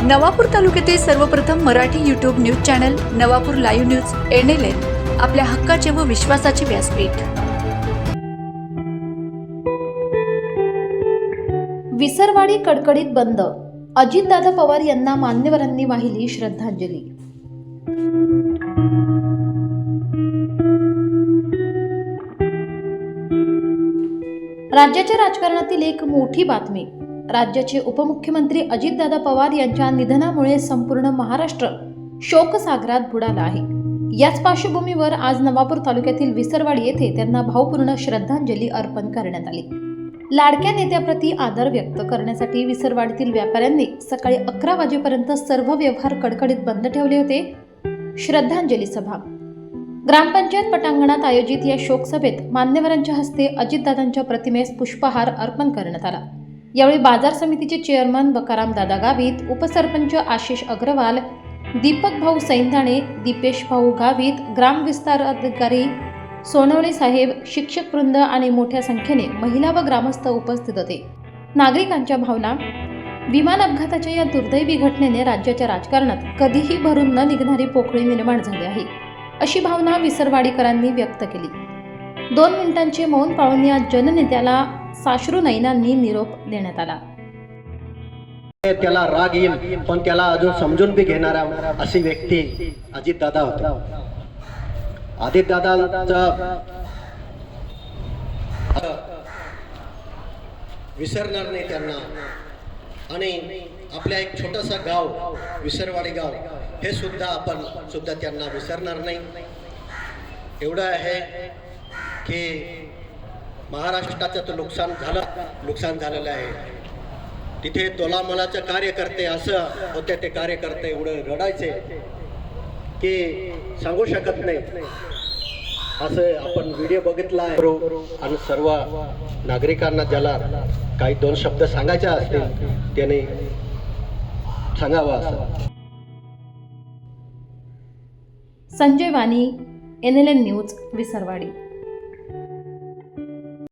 नवापूर तालुक्यातील सर्वप्रथम Marathi YouTube news channel Navapur live news NLN आपल्या हक्काचे व विश्वासाचे व्यासपीठ। विसरवाडी कडकडीत बंद, अजितदादा पवार यांना मान्यवरांनी वाहिली श्रद्धांजली। राज्याच्या राजकारणातील एक मोठी बातमी। राज्याचे उपमुख्यमंत्री अजितदादा पवार यांच्या निधनामुळे संपूर्ण महाराष्ट्र शोकसागरात बुडाला आहे। याच पार्श्वभूमीवर आज नवापूर तालुक्यातील विसरवाडी येथे त्यांना भावपूर्ण श्रद्धांजली अर्पण करण्यात आली। लाडक्या नेत्याप्रती आदर व्यक्त करण्यासाठी विसरवाडीतील व्यापाऱ्यांनी सकाळी 11 वाजेपर्यंत सर्व व्यवहार कडकडीत बंद ठेवले होते। श्रद्धांजली सभा ग्रामपंचायत पटांगणात आयोजित या शोकसभेत मान्यवरांच्या हस्ते अजितदादांच्या प्रतिमेस पुष्पहार अर्पण करण्यात आला। यावेळी बाजार समितीचे चेअरमन बकाराम दादा गावित, उपसरपंच आशिष अग्रवाल, दीपक भाऊ सैंदाणे, दीपेश भाऊ गावित, ग्राम विस्तार अधिकारी सोनवणे साहेब, शिक्षक वृंद आणि मोठ्या संख्येने महिला व ग्रामस्थ उपस्थित होते। नागरिकांच्या भावना। विमान अपघाताच्या या दुर्दैवी घटनेने राज्याच्या राजकारणात कधीही भरून न निघणारी पोकळी निर्माण झाली आहे, अशी भावना विसरवाडीकरांनी व्यक्त केली। 2 मिनिटांचे मौन पाळून या जननेत्याला साश्रू नयनांनी निरोप देण्यात आला। त्याला राग येईल पण त्याला अजून समजून बी घेणारा अशी व्यक्ती अजितदादा होता। अजितदादांचा विसरणार नाही त्यांना। आणि आपल्या एक छोटंसं गाव विसरवाडी गाव हे सुद्धा आपण सुद्धा त्यांना विसरणार नाही। एवढं आहे की महाराष्ट्राचं तर नुकसान झालेलं आहे। तिथे तोलामोलाचे कार्यकर्ते असं होते, ते कार्यकर्ते एवढं रडायचे की सांगू शकत नाही। असं आपण व्हिडिओ बघितला आहे। आणि सर्व नागरिकांना ज्याला काही 2 शब्द सांगायचे असतील त्याने सांगावं असं। संजय वाणी, NLN न्यूज, विसरवाडी।